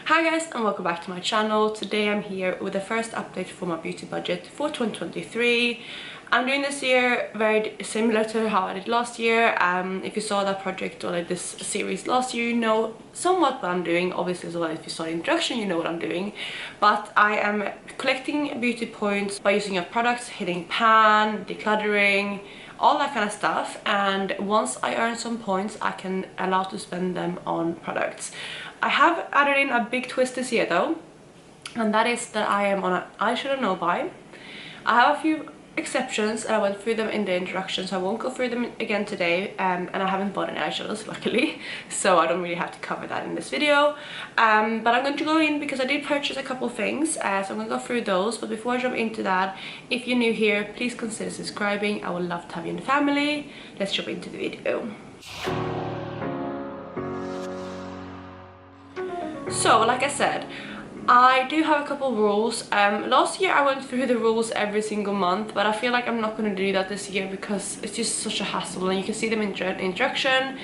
Hi guys and welcome back to my channel. Today I'm here with the first update for my beauty budget for 2023. I'm doing this year very similar to how I did last year. If you saw that project or like this series last year, you know somewhat what I'm doing. Obviously as well, if you saw the introduction, you know what I'm doing. But I am collecting beauty points by using up products, hitting pan, decluttering, all that kind of stuff, and once I earn some points I can allow to spend them on products. I have added in a big twist this year though, and that is that I am on an eyeshadow no buy. I have a few exceptions and I went through them in the introduction, so I won't go through them again today, and I haven't bought any eyeshadows luckily, so I don't really have to cover that in this video. But I'm going to go in because I did purchase a couple things, so I'm going to go through those. But before I jump into that, if you're new here, please consider subscribing. I would love to have you in the family. Let's jump into the video. So like I said, I do have a couple rules. Last year I went through the rules every single month, but I feel like I'm not going to do that this year because it's just such a hassle, and you can see them in the introduction.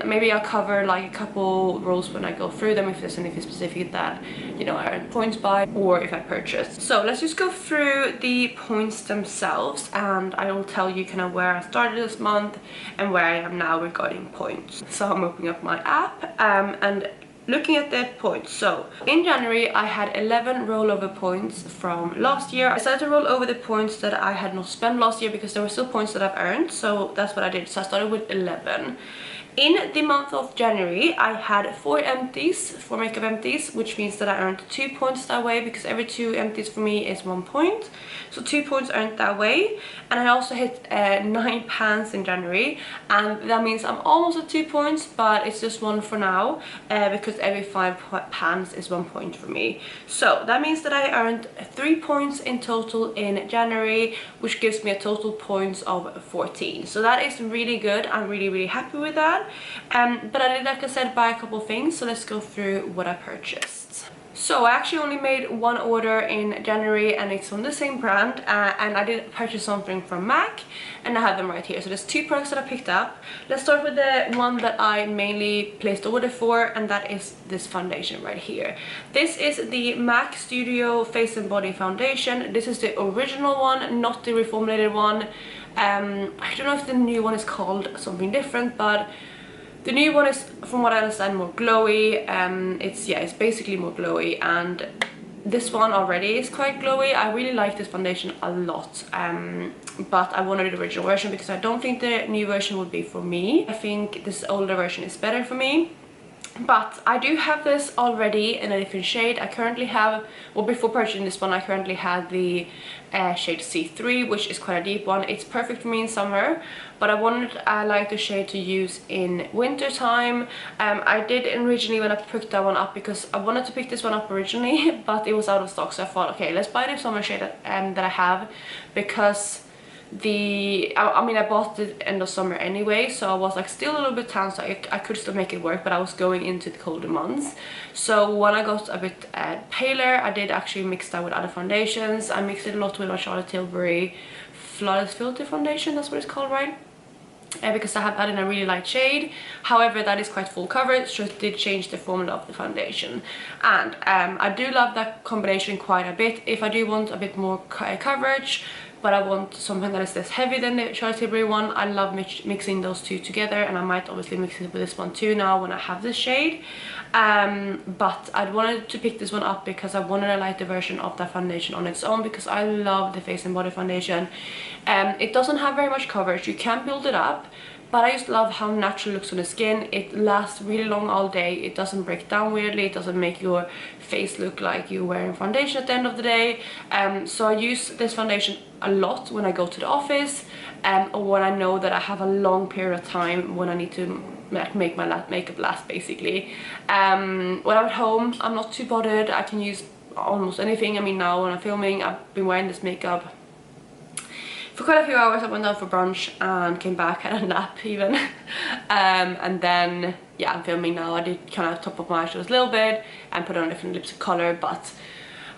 Maybe I'll cover like a couple rules when I go through them, if there's anything specific that, you know, I earn points by or if I purchase. So let's just go through the points themselves, and I will tell you kind of where I started this month and where I am now regarding points. So I'm opening up my app and looking at the points. So in January I had 11 rollover points from last year. I decided to roll over the points that I had not spent last year because there were still points that I've earned, so that's what I did. So I started with 11. In the month of January I had 4 makeup empties, which means that I earned 2 points that way, because every 2 empties for me is 1 point. So 2 points earned that way. And I also hit 9 pans in January, and that means I'm almost at 2 points, but it's just 1 for now, because every 5 pans is 1 point for me. So that means that I earned 3 points in total in January, which gives me a total points of 14. So that is really good. I'm really happy with that. But I did, like I said, buy a couple things, so let's go through what I purchased. So I actually only made 1 order in January, and it's from the same brand, and I did purchase something from MAC, and I have them right here. So there's 2 products that I picked up. Let's start with the one that I mainly placed order for, and that is this foundation right here. This is the MAC Studio Face and Body Foundation. This is the original one, not the reformulated one. I don't know if the new one is called something different, but the new one is, from what I understand, more glowy. It's basically more glowy, and this one already is quite glowy. I really like this foundation a lot, but I wanted the original version because I don't think the new version would be for me. I think this older version is better for me. But I do have this already in a different shade. I currently have, well, before purchasing this one, I currently had the shade C3, which is quite a deep one. It's perfect for me in summer, but I like the shade to use in winter time. I did originally when I picked that one up, because I wanted to pick this one up originally, but it was out of stock, so I thought, okay, let's buy the summer shade that I have, because I bought it end of summer anyway, so I was like still a little bit tan, so I could still make it work, but I was going into the colder months. So when I got a bit paler, I did actually mix that with other foundations. I mixed it a lot with my Charlotte Tilbury Flawless Filter foundation, that's what it's called, right? Because I have that in a really light shade. However, that is quite full coverage, so it did change the formula of the foundation. And I do love that combination quite a bit. If I do want a bit more coverage, but I want something that is less heavy than the Charlotte Tilbury one, I love mixing those two together, and I might obviously mix it with this one too now when I have this shade. But I wanted to pick this one up because I wanted a lighter version of that foundation on its own, because I love the Face and Body foundation. It doesn't have very much coverage, you can build it up, but I just love how natural it looks on the skin. It lasts really long all day. It doesn't break down weirdly. It doesn't make your face look like you're wearing foundation at the end of the day. So I use this foundation a lot when I go to the office, or when I know that I have a long period of time when I need to make my makeup last, basically. When I'm at home, I'm not too bothered. I can use almost anything. I mean, now when I'm filming, I've been wearing this makeup for quite a few hours. I went out for brunch and came back, had a nap even. And then, yeah, I'm filming now. I did kind of top up my eyeshadows a little bit and put on different lips of color, but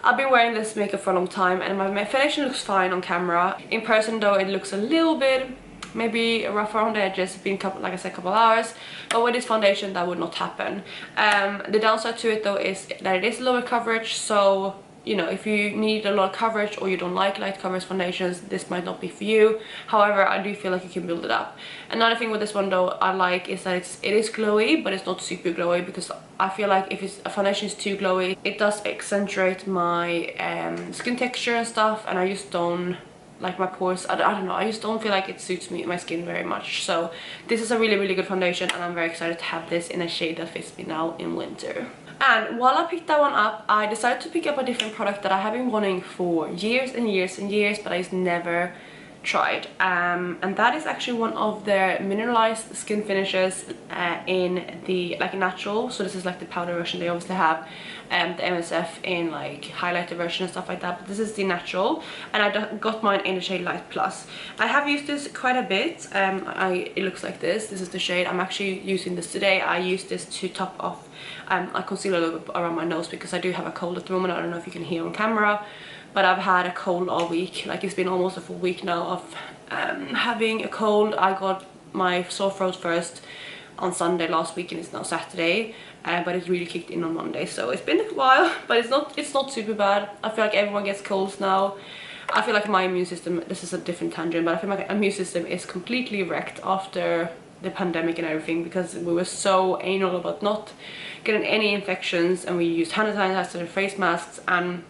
I've been wearing this makeup for a long time, and my foundation looks fine on camera. In person though, it looks a little bit maybe rough around the edges, been like I said, a couple hours. But with this foundation that would not happen. The downside to it though is that it is lower coverage, so you know, if you need a lot of coverage or you don't like light coverage foundations, this might not be for you. However, I do feel like you can build it up. Another thing with this one though I like is that it is glowy, but it's not super glowy, because I feel like if a foundation is too glowy, it does accentuate my skin texture and stuff, and I just don't like my pores. I don't know, I just don't feel like it suits my skin very much. So this is a really good foundation, and I'm very excited to have this in a shade that fits me now in winter. And while I picked that one up, I decided to pick up a different product that I have been wanting for years and years and years, but I just never tried. And that is actually one of their mineralized skin finishes in the like natural. So this is like the powder version. They obviously have the MSF in like highlighter version and stuff like that, but this is the natural, and I got mine in the shade Light Plus. I have used this quite a bit. It looks like this is the shade. I'm actually using this today. I use this to top off I conceal a little bit around my nose because I do have a cold at the moment. I don't know if you can hear on camera, but I've had a cold all week. Like, it's been almost a full week now of having a cold. I got my sore throat first on Sunday last week, and it's now Saturday, but it really kicked in on Monday, so it's been a while, but it's not super bad. I feel like everyone gets colds now. I feel like my immune system, this is a different tangent, but I feel like my immune system is completely wrecked after the pandemic and everything, because we were so anal about not getting any infections, and we used hand sanitizer, face masks, and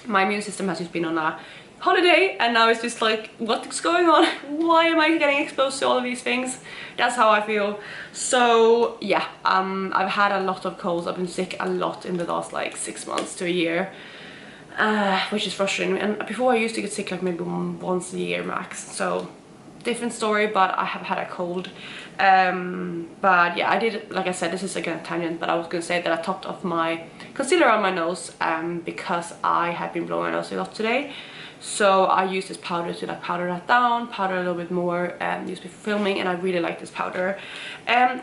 my immune system has just been on a holiday, and now it's just like, what's going on? Why am I getting exposed to all of these things? That's how I feel. So yeah, I've had a lot of colds. I've been sick a lot in the last like 6 months to a year, which is frustrating. And before I used to get sick like maybe once a year max, so different story, but I have had a cold. But yeah, I did, like I said, this is again a tangent, but I was gonna say that I topped off my concealer on my nose because I have been blowing my nose a lot today. So I used this powder to like powder that down, powder a little bit more, used before filming, and I really like this powder.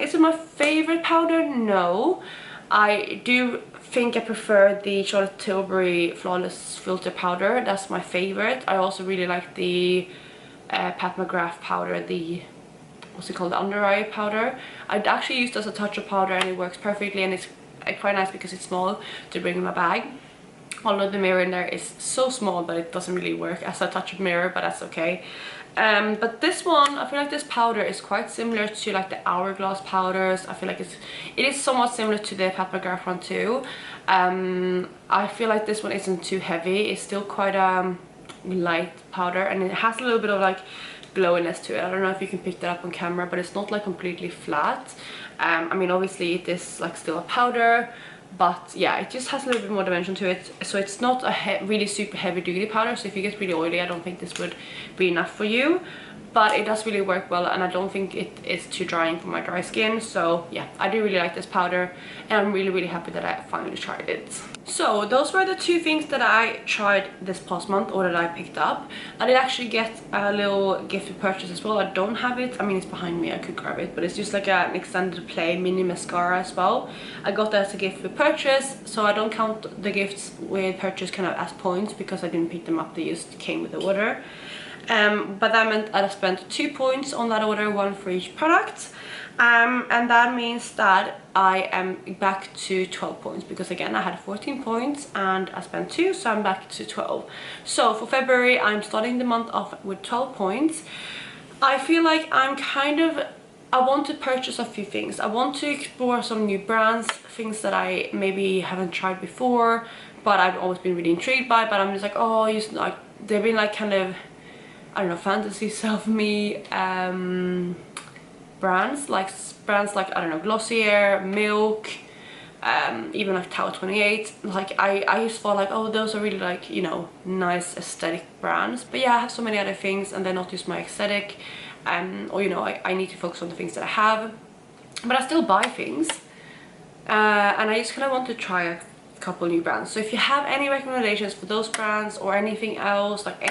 Is it my favorite powder? No. I do think I prefer the Charlotte Tilbury Flawless Filter powder. That's my favorite. I also really like the Pat McGrath powder, the what's it called, the under eye powder. I'd actually used as a touch-up powder, and it works perfectly, and it's quite nice because it's small to bring in my bag. Although the mirror in there is so small that it doesn't really work as a touch-up mirror, but that's okay. But this one, I feel like this powder is quite similar to like the Hourglass powders. I feel like it is somewhat similar to the Pat McGrath one too. I feel like this one isn't too heavy. It's still quite a light powder, and it has a little bit of like glowiness to it. I don't know if you can pick that up on camera, but it's not like completely flat. I mean, obviously it is like still a powder, but yeah, it just has a little bit more dimension to it. So it's not a really super heavy duty powder, so if you get really oily, I don't think this would be enough for you, but it does really work well, and I don't think it is too drying for my dry skin. So yeah, I do really like this powder, and I'm really happy that I finally tried it. So those were the two things that I tried this past month, or that I picked up. I did actually get a little gift to purchase as well. I don't have it, I mean it's behind me, I could grab it, but it's just like an extended play mini mascara as well. I got that as a gift for purchase, so I don't count the gifts with purchase kind of as points, because I didn't pick them up, they just came with the order. But that meant I spent 2 points on that order, 1 for each product. And that means that I am back to 12 points, because again I had 14 points and I spent 2, so I'm back to 12. So for February I'm starting the month off with 12 points. I feel like I want to purchase a few things. I want to explore some new brands, things that I maybe haven't tried before, but I've always been really intrigued by, but I'm just like, oh, they've been like kind of, I don't know, fantasy self-me brands like I don't know, Glossier, Milk, even like Tower 28. Like I just thought like, oh, those are really like, you know, nice aesthetic brands. But yeah, I have so many other things, and they're not just my aesthetic, or you know, I need to focus on the things that I have, but I still buy things, and I just kind of want to try a couple new brands. So if you have any recommendations for those brands or anything else, like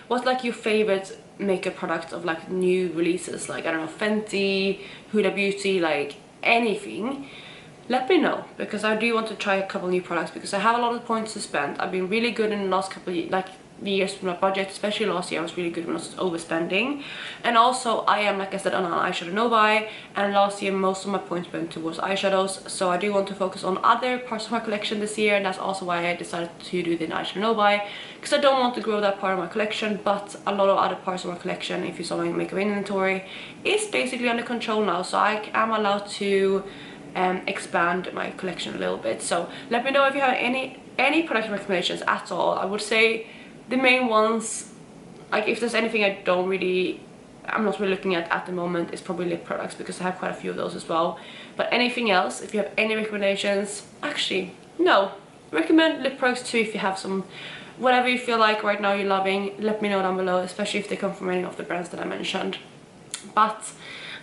what's like your favorite makeup products of like new releases, like I don't know, Fenty, Huda Beauty, like anything, let me know, because I do want to try a couple new products, because I have a lot of points to spend. I've been really good in the last couple of years, like years with my budget, especially last year I was really good when I was overspending. And also I am, like I said, on an eyeshadow no buy, and last year most of my points went towards eyeshadows, so I do want to focus on other parts of my collection this year, and that's also why I decided to do the eyeshadow no buy, because I don't want to grow that part of my collection. But a lot of other parts of my collection, if you saw my makeup inventory, is basically under control now, so I am allowed to expand my collection a little bit. So let me know if you have any product recommendations at all. I would say the main ones, like if there's anything I'm not really looking at the moment, is probably lip products, because I have quite a few of those as well. But anything else, if you have any recommendations, actually no, recommend lip products too if you have some. Whatever you feel like right now you're loving, let me know down below, especially if they come from any of the brands that I mentioned. But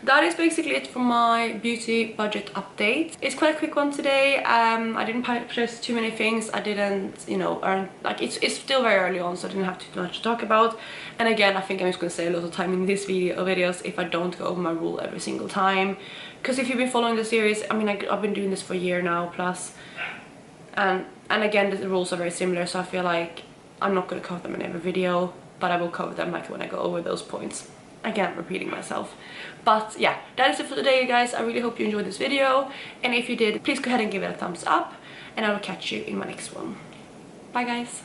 that is basically it for my beauty budget update. It's quite a quick one today. I didn't purchase too many things. I didn't, you know, earn, like it's still very early on, so I didn't have too much to talk about. And again, I think I'm just gonna save a lot of time in these videos if I don't go over my rule every single time. Because if you've been following the series, I mean, I've been doing this for a year now plus, and again the rules are very similar, so I feel like I'm not gonna cover them in every video, but I will cover them like when I go over those points. Again, repeating myself. But yeah, that is it for today, guys. I really hope you enjoyed this video, and if you did, please go ahead and give it a thumbs up, and I will catch you in my next one. Bye guys.